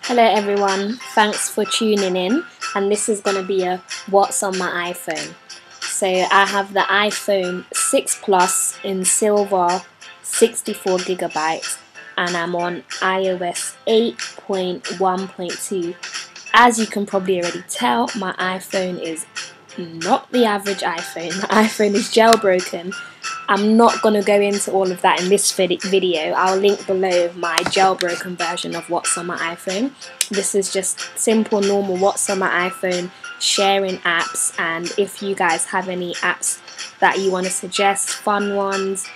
Hello everyone, thanks for tuning in, and this is going to be a what's on my iPhone. So I have the iPhone 6 Plus in silver, 64GB, and I'm on iOS 8.1.2. As you can probably already tell, my iPhone is not the average iPhone. My iPhone is jailbroken. I'm not going to go into all of that in this video. I'll link below my jailbroken version of what's on my iPhone. This is just simple, normal what's on my iPhone, sharing apps, and if you guys have any apps that you want to suggest, fun ones,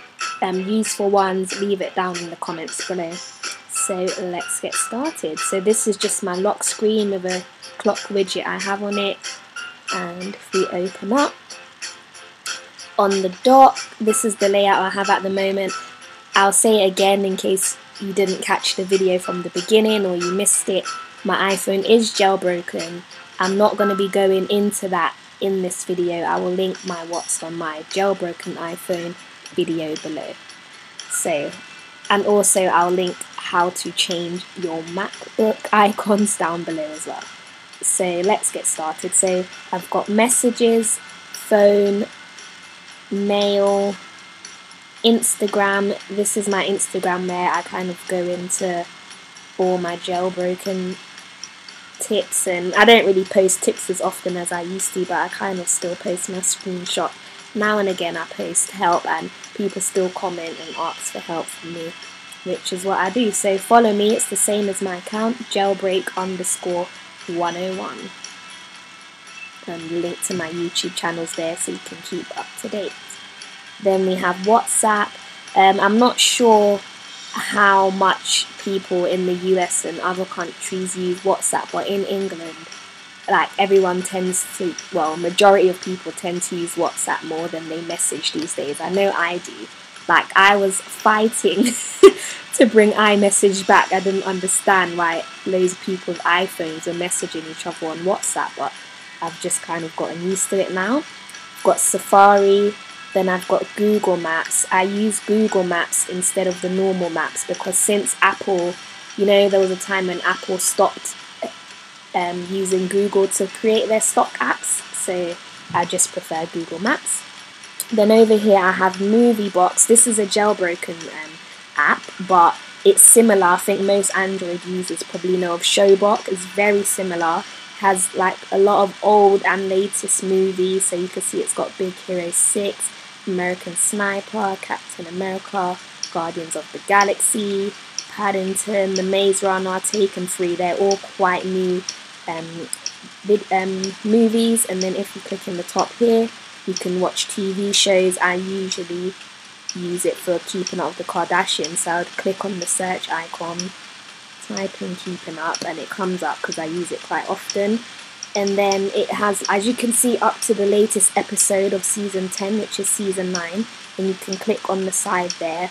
useful ones, leave it down in the comments below. So let's get started. So this is just my lock screen with a clock widget I have on it, and if we open up, on the dock, this is the layout I have at the moment. I'll say it again in case you didn't catch the video from the beginning or you missed it. My iPhone is jailbroken. I'm not going to be going into that in this video. I will link my what's on my jailbroken iPhone video below. So, and also I'll link how to change your MacBook icons down below as well. So let's get started. So I've got messages, phone, mail, Instagram. This is my Instagram where I kind of go into all my jailbroken tips, and I don't really post tips as often as I used to, but I kind of still post my screenshot. Now and again I post help and people still comment and ask for help from me, which is what I do. So follow me, it's the same as my account, Jailbreak_101. And link to my YouTube channels there so you can keep up to date. Then we have WhatsApp. I'm not sure how much people in the US and other countries use WhatsApp, but in England, like everyone tends to, well, majority of people tend to use WhatsApp more than they message these days. I know I do. Like, I was fighting to bring iMessage back. I didn't understand why loads of people with iPhones are messaging each other on WhatsApp, but I've just kind of gotten used to it now. I've got Safari, then I've got Google Maps. I use Google Maps instead of the normal maps because since Apple, you know, there was a time when Apple stopped using Google to create their stock apps, so I just prefer Google Maps. Then over here I have MovieBox. This is a jailbroken app, but it's similar. I think most Android users probably know of Showbox. It's very similar. Has like a lot of old and latest movies, so you can see it's got Big Hero 6, American Sniper, Captain America, Guardians of the Galaxy, Paddington, The Maze Runner, Taken 3. They're all quite new movies. And then if you click in the top here, you can watch TV shows. I usually use it for Keeping Up with the Kardashians, so I would click on the search icon, type in Keeping Up, and it comes up because I use it quite often. And then it has, as you can see, up to the latest episode of season 10, which is season 9, and you can click on the side there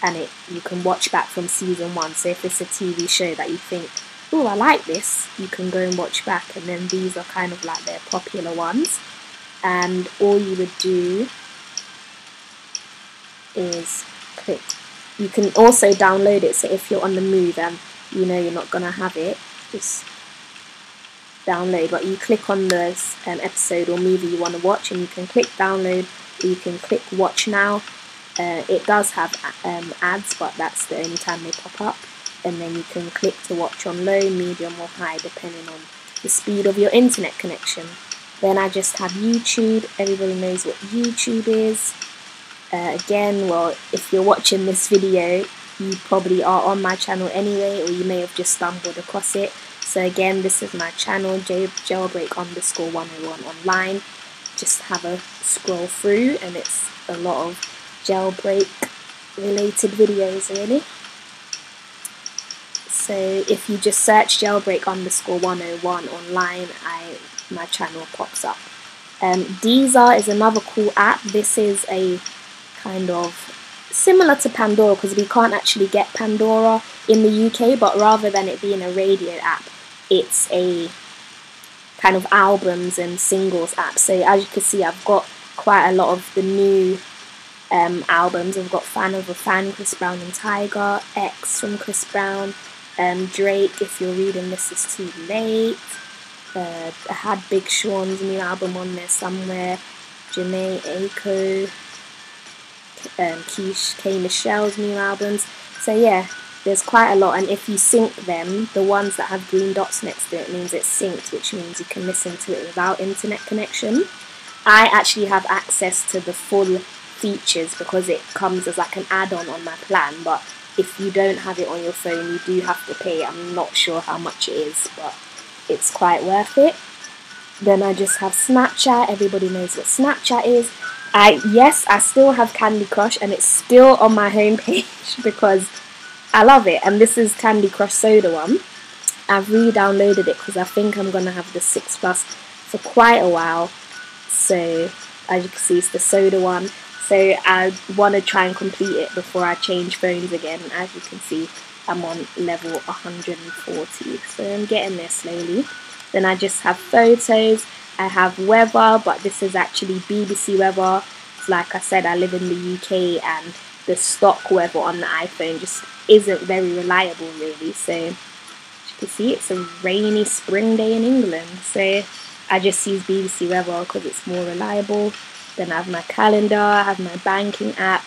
and you can watch back from season 1. So if it's a TV show that you think, oh, I like this, you can go and watch back. And then these are kind of like their popular ones, and all you would do is click. You can also download it, so if you're on the move and you know you're not going to have it, just download. But you click on the episode or movie you want to watch, and you can click download, or you can click watch now. It does have ads, but that's the only time they pop up. And then you can click to watch on low, medium or high, depending on the speed of your internet connection. Then I just have YouTube. Everybody knows what YouTube is. Again, well, if you're watching this video, you probably are on my channel anyway, or you may have just stumbled across it. So again, this is my channel, Jailbreak_101 online. Just have a scroll through, and it's a lot of jailbreak related videos really. So if you just search Jailbreak_101 online, my channel pops up. Deezer is another cool app. This is a kind of similar to Pandora, because we can't actually get Pandora in the UK, but rather than it being a radio app, it's a kind of albums and singles app. So as you can see, I've got quite a lot of the new albums. I've got Fan of a Fan, Chris Brown and Tiger, X from Chris Brown, Drake, If You're Reading This Is Too Late. I had Big Sean's new album on there somewhere. Janae Aiko, K Michelle's new albums. So yeah, there's quite a lot, and if you sync them, the ones that have green dots next to it means it's synced, which means you can listen to it without internet connection. I actually have access to the full features because it comes as like an add-on on my plan, but if you don't have it on your phone, you do have to pay. I'm not sure how much it is, but it's quite worth it. Then I just have Snapchat. Everybody knows what Snapchat is. Yes, I still have Candy Crush, and it's still on my homepage because I love it. And this is Candy Crush Soda one. I've re-downloaded it because I think I'm going to have the 6 Plus for quite a while. So, as you can see, it's the Soda one. So, I want to try and complete it before I change phones again. As you can see, I'm on level 140. So, I'm getting there slowly. Then I just have photos. I have weather, but this is actually BBC weather. Like I said, I live in the UK, and the stock weather on the iPhone just isn't very reliable, really. So, as you can see, it's a rainy spring day in England. So, I just use BBC weather because it's more reliable. Then I have my calendar, I have my banking app,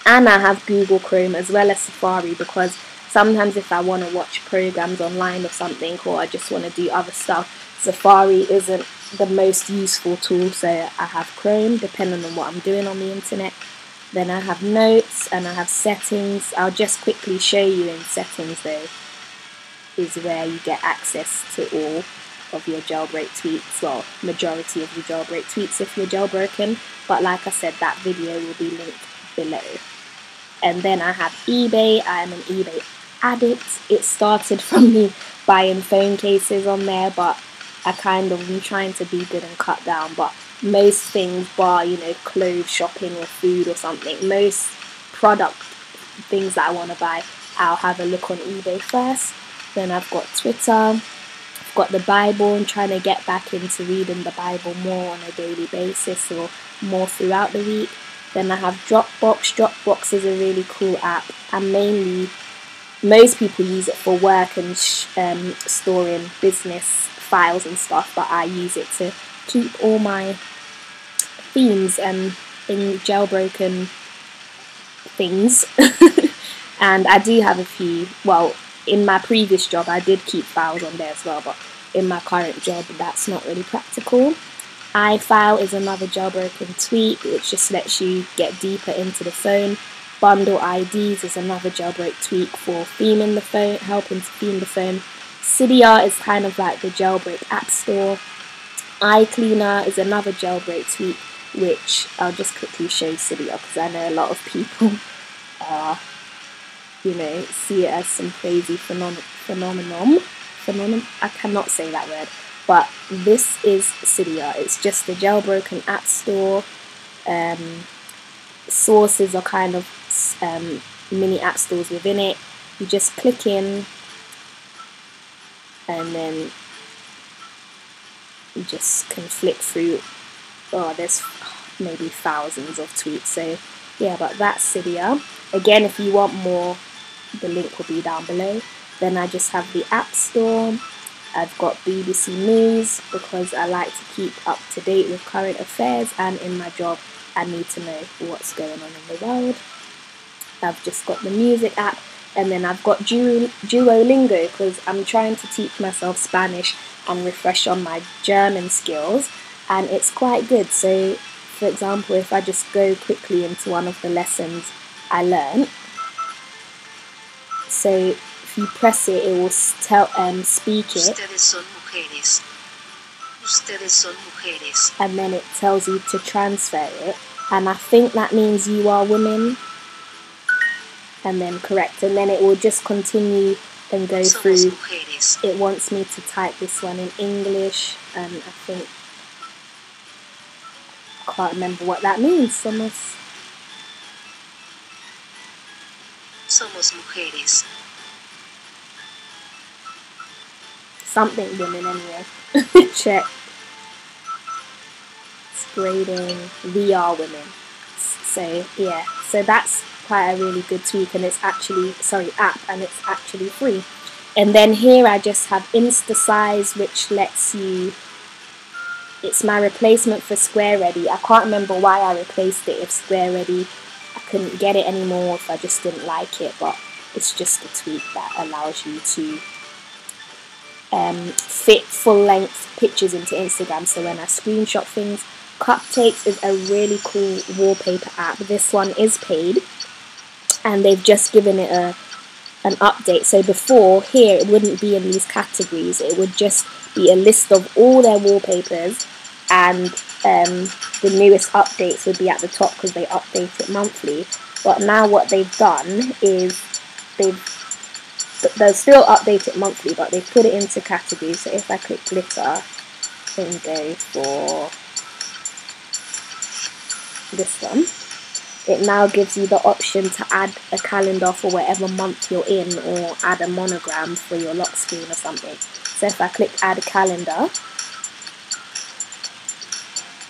and I have Google Chrome as well as Safari, because sometimes if I want to watch programs online or something, or I just want to do other stuff, Safari isn't the most useful tool, so I have Chrome depending on what I'm doing on the internet. Then I have notes and I have settings. I'll just quickly show you in settings though, is where you get access to all of your jailbreak tweets, well, majority of your jailbreak tweets if you're jailbroken, but like I said, that video will be linked below. And then I have eBay. I am an eBay addict. It started from me buying phone cases on there, but I kind of am trying to be good and cut down. But most things, bar, you know, clothes shopping or food or something, most product things that I want to buy, I'll have a look on eBay first. Then I've got Twitter. I've got the Bible. I'm trying to get back into reading the Bible more on a daily basis or more throughout the week. Then I have Dropbox. Dropbox is a really cool app, and mainly most people use it for work and storing business files and stuff, but I use it to keep all my themes and jailbroken things. And I do have a few, well, in my previous job I did keep files on there as well, but in my current job that's not really practical. iFile is another jailbroken tweak which just lets you get deeper into the phone. Bundle IDs is another jailbreak tweak for theming the phone, helping to theme the phone. Cydia is kind of like the jailbreak app store. iCleaner is another jailbreak tweak, which I'll just quickly show Cydia because I know a lot of people see it as some crazy phenomenon. I cannot say that word. But this is Cydia. It's just a jailbroken app store. Sources are kind of mini app stores within it. You just click in and then you just can flick through. Oh, there's maybe thousands of tweets. So yeah, but that's Cydia. Again, if you want more, the link will be down below. Then I just have the App Store. I've got BBC News because I like to keep up to date with current affairs, and in my job I need to know what's going on in the world. I've just got the music app, and then I've got Duolingo because I'm trying to teach myself Spanish and refresh on my German skills, and it's quite good. So for example, if I just go quickly into one of the lessons I learned, so if you press it, it will speak it. Ustedes son mujeres. Ustedes son mujeres. And then it tells you to transfer it. And I think that means you are women. And then correct. And then it will just continue and go Somos through. Mujeres. It wants me to type this one in English. And I think, I can't remember what that means. Somos mujeres. Something women anyway. Check. It's grading. We are women. So yeah. So that's quite a really good tweak, and it's actually, app, and it's actually free. And then here I just have InstaSize, which lets you, it's my replacement for Square Ready. I can't remember why I replaced it, if Square Ready, I couldn't get it anymore, if I just didn't like it, but it's just a tweak that allows you to fit full-length pictures into Instagram. So when I screenshot things, Cupcakes is a really cool wallpaper app. This one is paid, and they've just given it an update. So before, here, it wouldn't be in these categories. It would just be a list of all their wallpapers, and the newest updates would be at the top because they update it monthly. But now what they've done is they'll still update it monthly, but they've put it into categories. So if I click glitter and go for this one, it now gives you the option to add a calendar for whatever month you're in, or add a monogram for your lock screen or something. So if I click add a calendar,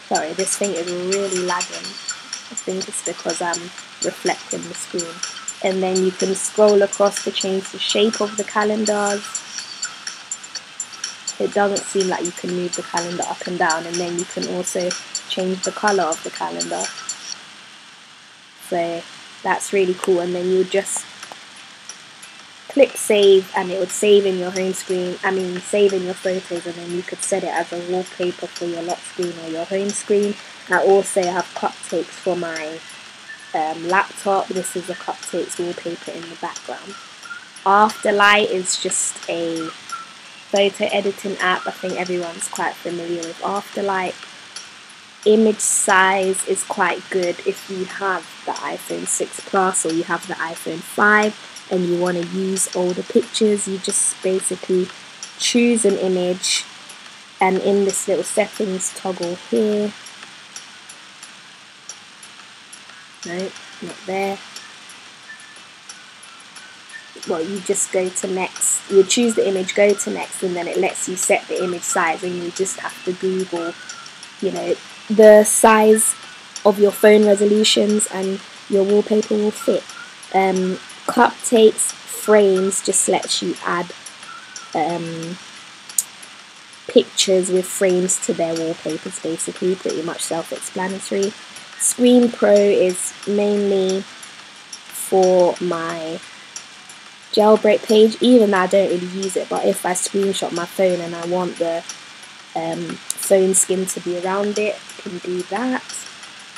sorry, this thing is really lagging. I think it's because I'm reflecting the screen. And then you can scroll across to change the shape of the calendars. It doesn't seem like you can move the calendar up and down, and then you can also change the colour of the calendar. So that's really cool. And then you just click save, and it would save in your home screen, save in your photos, and then you could set it as a wallpaper for your lock screen or your home screen. I also have Cupcakes for my laptop. This is a Cupcakes wallpaper in the background. Afterlight is just a photo editing app. I think everyone's quite familiar with Afterlight. Image size is quite good if you have the iPhone 6 Plus or you have the iPhone 5 and you want to use older pictures. You just basically choose an image, and in this little settings toggle here, no, not there. Well, you just go to next. You choose the image, go to next, and then it lets you set the image size, and you just have to Google, the size of your phone resolutions, and your wallpaper will fit. Cupcakes frames just lets you add pictures with frames to their wallpapers, basically, pretty much self-explanatory. Screen Pro is mainly for my Jailbreak page, even though I don't really use it, but if I screenshot my phone and I want the phone skin to be around it, I can do that.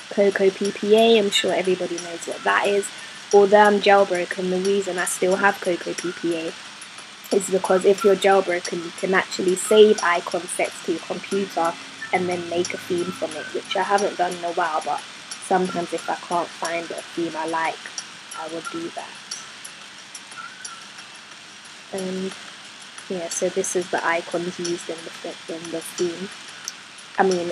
Cocoa PPA, I'm sure everybody knows what that is. Although I'm jailbroken, the reason I still have Cocoa PPA is because if you're jailbroken, you can actually save icon sets to your computer and then make a theme from it, which I haven't done in a while, but sometimes if I can't find a theme I like, I will do that. And yeah, so this is the icons used in the theme.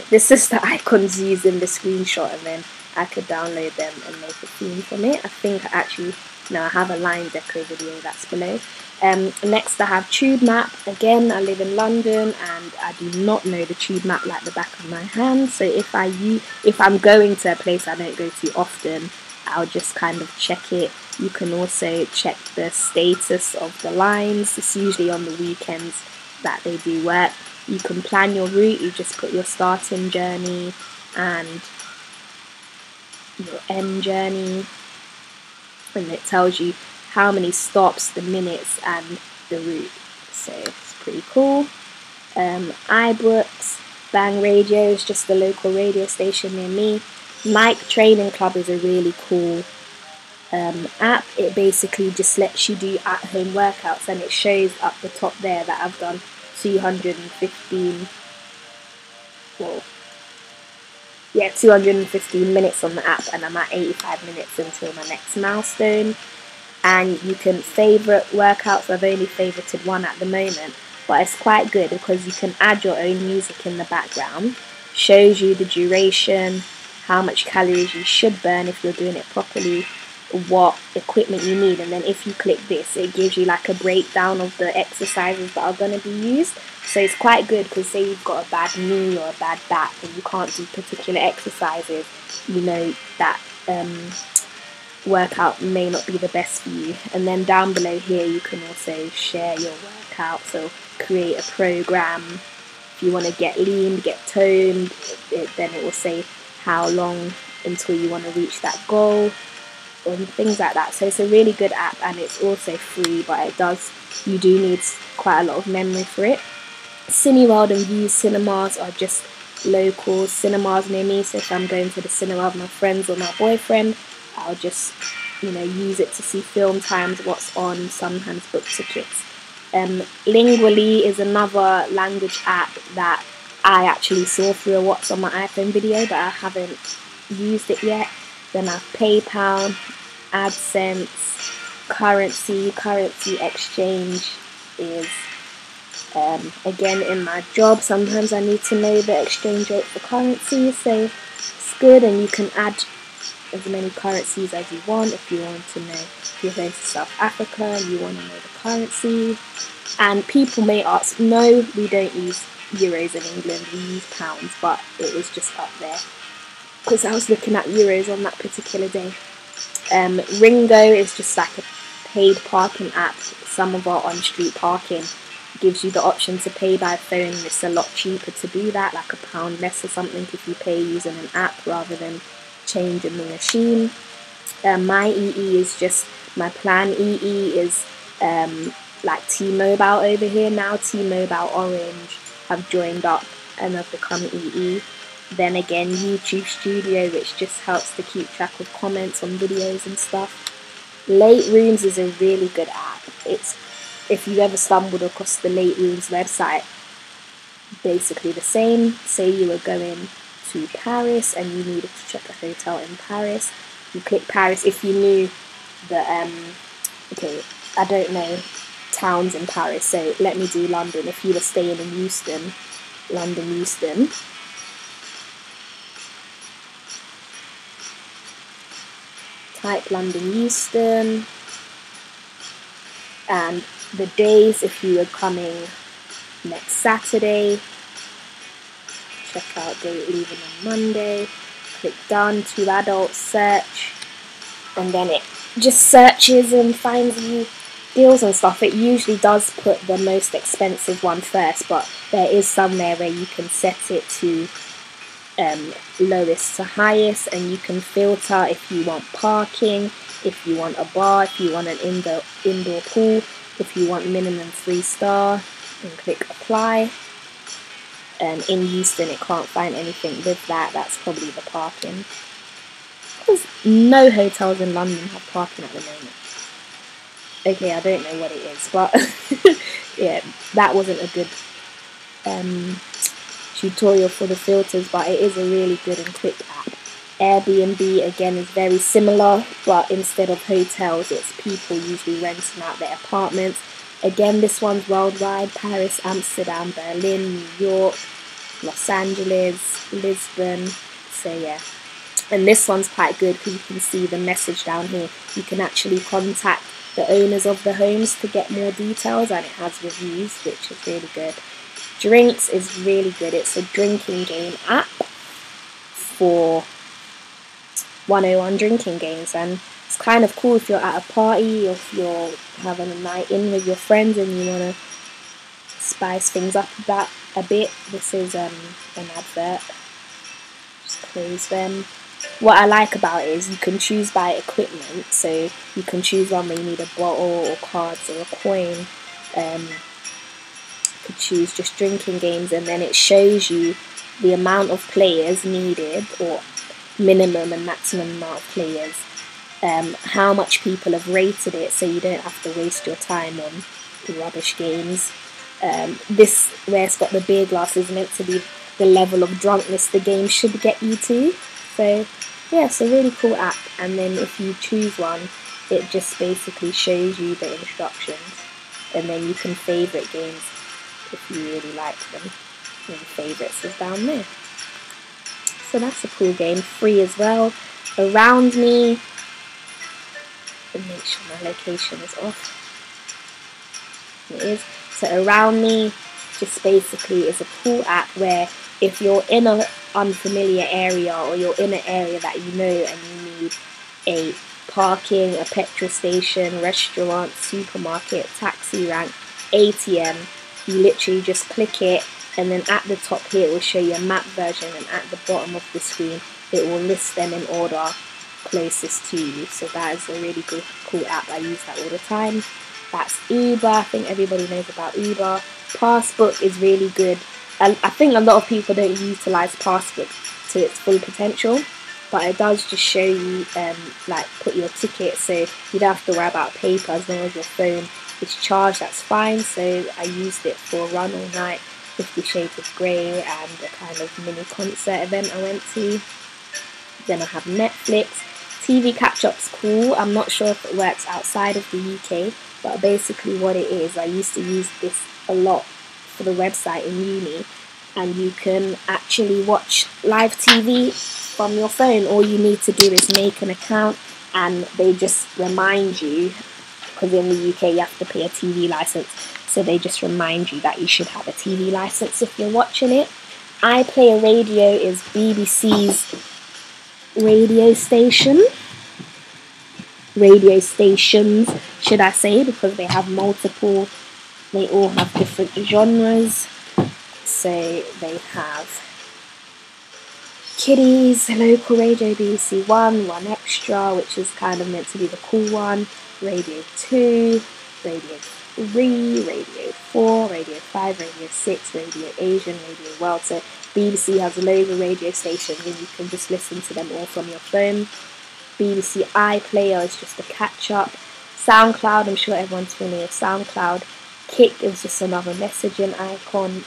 This is the icons used in the screenshot, and then I could download them and make a theme from it. I think I have a line deco video that's below. Next I have Tube Map. Again, I live in London and I do not know the Tube Map like the back of my hand, so if I'm going to a place I don't go to often, I'll just kind of check it. You can also check the status of the lines. It's usually on the weekends that they do work. You can plan your route. You just put your starting journey and your end journey, and it tells you how many stops, the minutes, and the route. So it's pretty cool. iBooks, Bang Radio is just the local radio station near me. Nike Training Club is a really cool app. It basically just lets you do at-home workouts, and it shows up the top there that I've done 215 minutes on the app, and I'm at 85 minutes until my next milestone. And you can favourite workouts. I've only favorited one at the moment, but it's quite good because you can add your own music in the background. Shows you the duration, how much calories you should burn if you're doing it properly, what equipment you need, and then if you click this, it gives you like a breakdown of the exercises that are going to be used. So it's quite good because say you've got a bad knee or a bad back and you can't do particular exercises, you know that workout may not be the best for you. And then down below here you can also share your workout, so create a program. If you want to get lean, get toned, then it will say how long until you want to reach that goal, and things like that. So it's a really good app, and it's also free, but you do need quite a lot of memory for it. Cineworld and Views cinemas are just local cinemas near me, so if I'm going to the cinema with my friends or my boyfriend, I'll just use it to see film times, what's on, sometimes book tickets. Lingually is another language app that I actually saw through a What's on my iPhone video, but I haven't used it yet. Then I have PayPal, AdSense, currency exchange is again in my job. Sometimes I need to know the exchange rate for currency, so it's good, and you can add as many currencies as you want. If you want to know, if you're going to South Africa, you want to know the currency. And people may ask, no, we don't use euros in England, we use pounds, but it was just up there because I was looking at euros on that particular day. Ringo is just like a paid parking app. Some of our on-street parking gives you the option to pay by phone. It's a lot cheaper to do that, like £1 less or something if you pay using an app rather than change in the machine. My EE is just my plan. EE is like T-Mobile over here now. T-Mobile, Orange have joined up and have become EE. Then again, YouTube Studio, which just helps to keep track of comments on videos and stuff. Late Rooms is a really good app. If you ever stumbled across the Late Rooms website, basically the same. Say you were going to Paris and you needed to check a hotel in Paris. You click Paris. If you knew the I don't know towns in Paris, so let me do London. If you were staying in Euston, London Euston, type London Euston and the days. If you were coming next Saturday, check out date leaving on Monday, click done, 2 adults, search, and then it just searches and finds you deals and stuff. It usually does put the most expensive one first, but there is somewhere where you can set it to lowest to highest, and you can filter if you want parking, if you want a bar, if you want an indoor pool, if you want minimum 3-star, and click apply. And in Euston it can't find anything with that. That's probably the parking, because no hotels in London have parking at the moment. Okay, I don't know what it is, but yeah, that wasn't a good tutorial for the filters, but it is a really good and quick app. Airbnb again is very similar, but instead of hotels, it's people usually renting out their apartments. Again, this one's worldwide: Paris, Amsterdam, Berlin, New York, Los Angeles, Lisbon. So yeah, and this one's quite good because you can see the message down here. You can actually contact the owners of the homes to get more details, and it has reviews, which is really good. Drinks is really good. It's a drinking game app for 101 drinking games, and it's kind of cool if you're at a party or if you're having a night in with your friends and you want to spice things up a bit. This is an advert. Just close them. What I like about it is you can choose by equipment, so you can choose one where you need a bottle or cards or a coin. You could choose just drinking games, and then it shows you the amount of players needed, or minimum and maximum amount of players, how much people have rated it, so you don't have to waste your time on rubbish games. This, where it's got the beer glass, is meant to be the level of drunkenness the game should get you to. So yeah, it's a really cool app, and then if you choose one, it just basically shows you the instructions, and then you can favourite games if you really like them. And favourites is down there. So that's a cool game, free as well. Around Me, and make sure my location is off. It is. So Around Me just basically is a cool app where if you're in an unfamiliar area, or you're in an area that you know and you need a parking, a petrol station, restaurant, supermarket, taxi rank, ATM. You literally just click it, and then at the top here it will show you a map version, and at the bottom of the screen it will list them in order closest to you. So that is a really good, cool app. I use that all the time. That's Uber. I think everybody knows about Uber. Passbook is really good. I think a lot of people don't utilize Passbook to its full potential, but it does just show you like put your ticket, so you don't have to worry about paper as long as your phone is charged. That's fine. So I used it for a run all night, 50 Shades of Grey, and a kind of mini concert event I went to. Then I have Netflix. TV catch-up's cool. I'm not sure if it works outside of the UK, but basically what it is, I used to use this a lot for the website in uni, and you can actually watch live TV from your phone. All you need to do is make an account, and they just remind you, because in the UK you have to pay a TV license, so they just remind you that you should have a TV license if you're watching it. iPlayer Radio is BBC's radio stations, should I say, because they have multiple, they all have different genres. So they have Kiddies, local radio, BBC 1, 1 Extra, which is kind of meant to be the cool one, Radio 2, Radio 3, Radio 4, Radio 5, Radio 6, Radio Asian, Radio World. So BBC has loads of radio stations, and you can just listen to them all from your phone. BBC iPlayer is just a catch-up. SoundCloud, I'm sure everyone's familiar with SoundCloud. Kick is just another messaging icon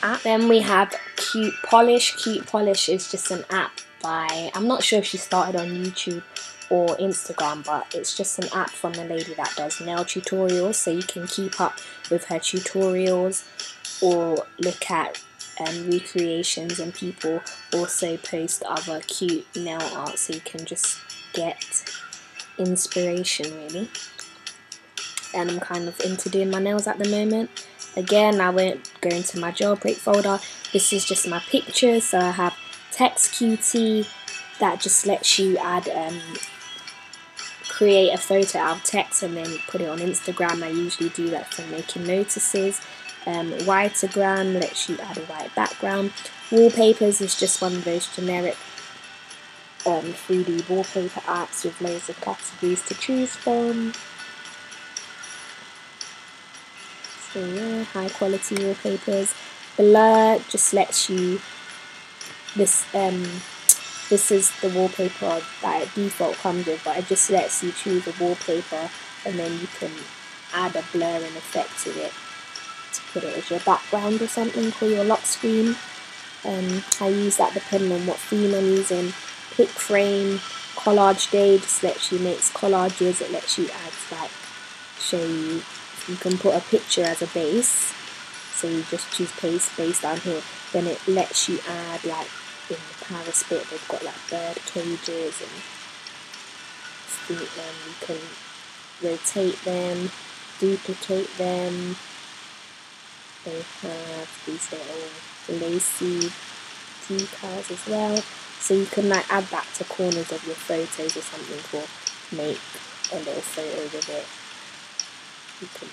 app. Then we have Cute Polish. Cute Polish is just an app by, I'm not sure if she started on YouTube or Instagram, but it's just an app from a lady that does nail tutorials, so you can keep up with her tutorials or look at recreations, and people also post other cute nail art, so you can just get inspiration really. And I'm kind of into doing my nails at the moment. Again, I won't go into my jailbreak folder. This is just my pictures. So I have TextQT that just lets you add create a photo out of text and then put it on Instagram. I usually do that for making notices. Whiteogram lets you add a white background. Wallpapers is just one of those generic 3D wallpaper apps with loads of categories to choose from. So yeah, high quality wallpapers. Blur just lets you, this is the wallpaper that it default comes with, but it just lets you choose a wallpaper, and then you can add a blurring effect to it to put it as your background or something for your lock screen. I use that depending on what theme I'm using. Pick Frame, Collage Day just lets you make collages. It lets you add, like, show you, you can put a picture as a base, so you just choose base down here, then it lets you add, like in the Paris bit they've got like bird cages, and you can rotate them, duplicate them. They have these little lacy decals as well, so you can like add that to corners of your photos or something, or make a little photo with it. You can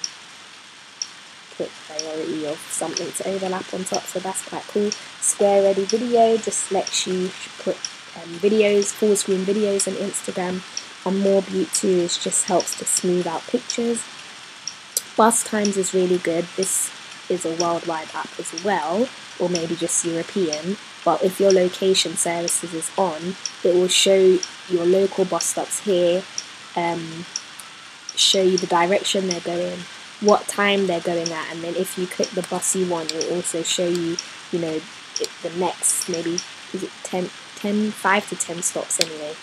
put priority of something to overlap on top, so that's quite cool. Square Ready Video just lets you put videos, full screen videos on Instagram, and More Beauty 2 is just helps to smooth out pictures. Bus Times is really good. This is a worldwide app as well, or maybe just European, but if your location services is on, it will show your local bus stops here, show you the direction they're going, what time they're going at, and then if you click the bus you want, it will also show you, you know, the next maybe, is it 5 to 10 stops anyway.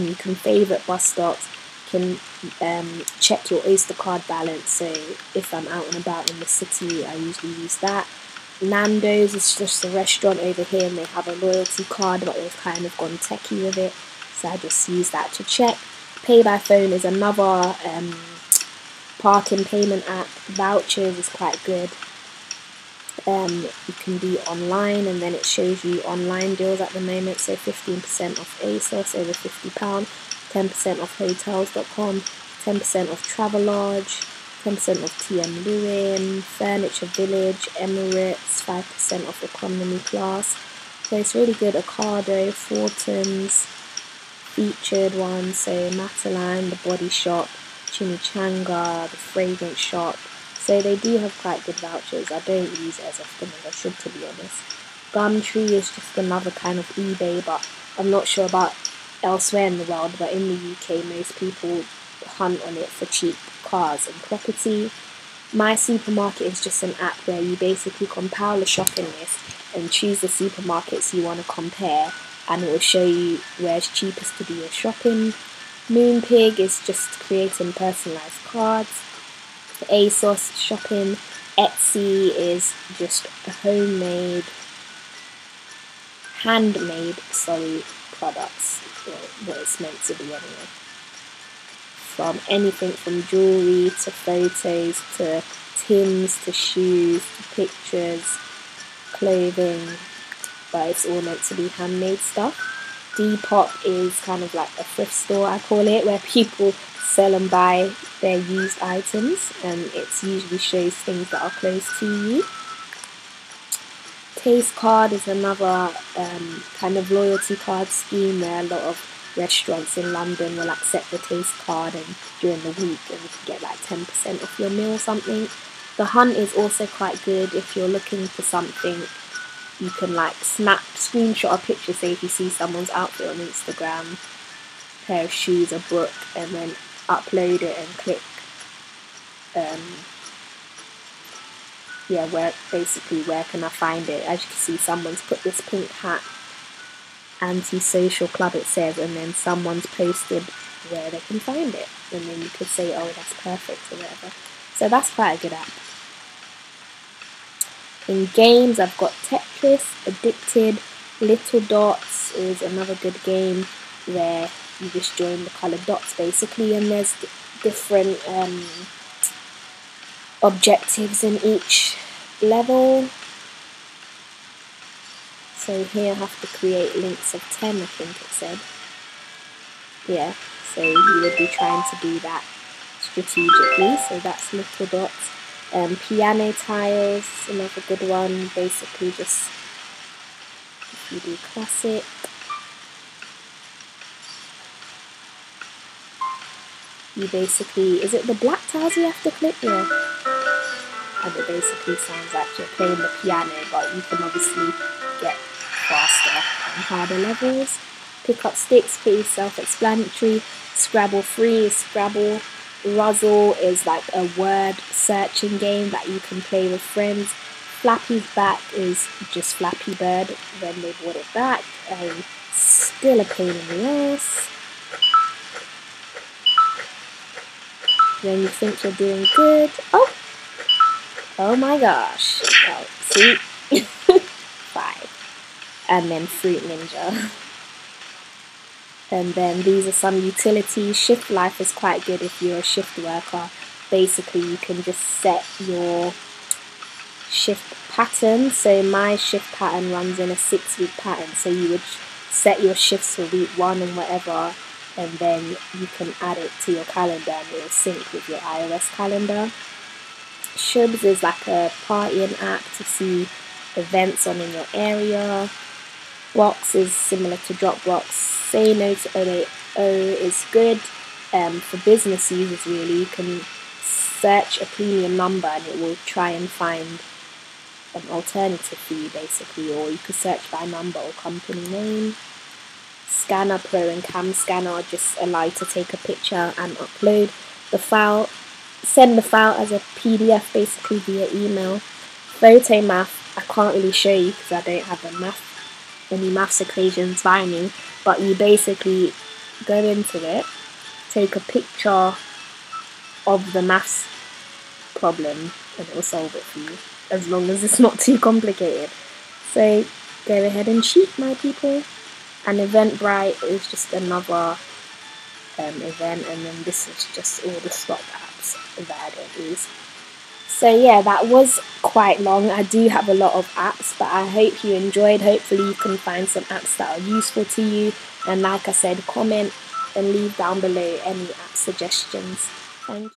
You can favourite bus stops, can check your Oyster card balance, so if I'm out and about in the city I usually use that. Nando's is just a restaurant over here, and they have a loyalty card, but they've kind of gone techie with it, so I just use that to check. Pay by Phone is another parking payment app. Vouchers is quite good. You can do online, and then it shows you online deals at the moment. So 15% off ASOS over £50, 10% off hotels.com, 10% off Travelodge, 10% off TM Lewin, Furniture Village, Emirates, 5% off economy class. So it's really good. Ocado, Fortons, featured ones, so Matalan, the Body Shop, Chimichanga, the Fragrance Shop. So they do have quite good vouchers. I don't use it as often as I should, to be honest. Gumtree is just another kind of eBay, but I'm not sure about elsewhere in the world, but in the UK most people hunt on it for cheap cars and property. My Supermarket is just an app where you basically compile a shopping list and choose the supermarkets you want to compare, and it will show you where it's cheapest to do your shopping. Moonpig is just creating personalised cards. ASOS shopping. Etsy is just a handmade products, what it's meant to be anyway. From anything from jewellery to photos to tins to shoes to pictures, clothing, but it's all meant to be handmade stuff. Depop is kind of like a thrift store, I call it, where people sell and buy their used items, and it usually shows things that are close to you. Taste Card is another kind of loyalty card scheme where a lot of restaurants in London will accept the Taste Card, and during the week and you can get like 10% off your meal or something. The Hunt is also quite good if you're looking for something. You can like screenshot a picture, say if you see someone's outfit on Instagram, pair of shoes, a book, and then upload it and click where can I find it. As you can see, someone's put this pink hat, anti-social club it says, and then someone's posted where they can find it, and then you could say, oh, that's perfect or whatever. So that's quite a good app. In games, I've got Tetris, Addicted, Little Dots is another good game where you just join the coloured dots basically, and there's different objectives in each level. So here I have to create links of 10, I think it said. Yeah, so you would be trying to do that strategically, so that's Little Dots. Piano Tiles, another good one, basically just if you do classic. You basically, is it the black tiles you have to click? Yeah. And it basically sounds like you're playing the piano, but you can obviously get faster and harder levels. Pick Up Sticks, pretty self-explanatory. Scrabble Free is Scrabble. Ruzzle is like a word searching game that you can play with friends. Flappy's Back is just Flappy Bird when they brought it back. Still a pain in the ass. When you think you're doing good. Oh my gosh. Oh, see? 5. And then Fruit Ninja. And then these are some utilities. Shift Life is quite good if you're a shift worker. Basically, you can just set your shift pattern. So my shift pattern runs in a 6-week pattern. So you would set your shifts for week 1 and whatever, and then you can add it to your calendar and it will sync with your iOS calendar. Shubs is like a partying app to see events on in your area. Box is similar to Dropbox. Say No to 080 is good for business users really. You can search a premium number and it will try and find an alternative for you basically, or you could search by number or company name. Scanner Pro and Cam Scanner just allow you to take a picture and upload the file, send the file as a PDF basically via email. Photomath, I can't really show you because I don't have any maths equations by me, but you basically go into it, take a picture of the maths problem and it will solve it for you, as long as it's not too complicated. So go ahead and cheat, my people. And Eventbrite is just another event, and then this is just all the stock apps that I don't use. So yeah, that was quite long. I do have a lot of apps, but I hope you enjoyed. Hopefully you can find some apps that are useful to you. And like I said, comment and leave down below any app suggestions. Thank you.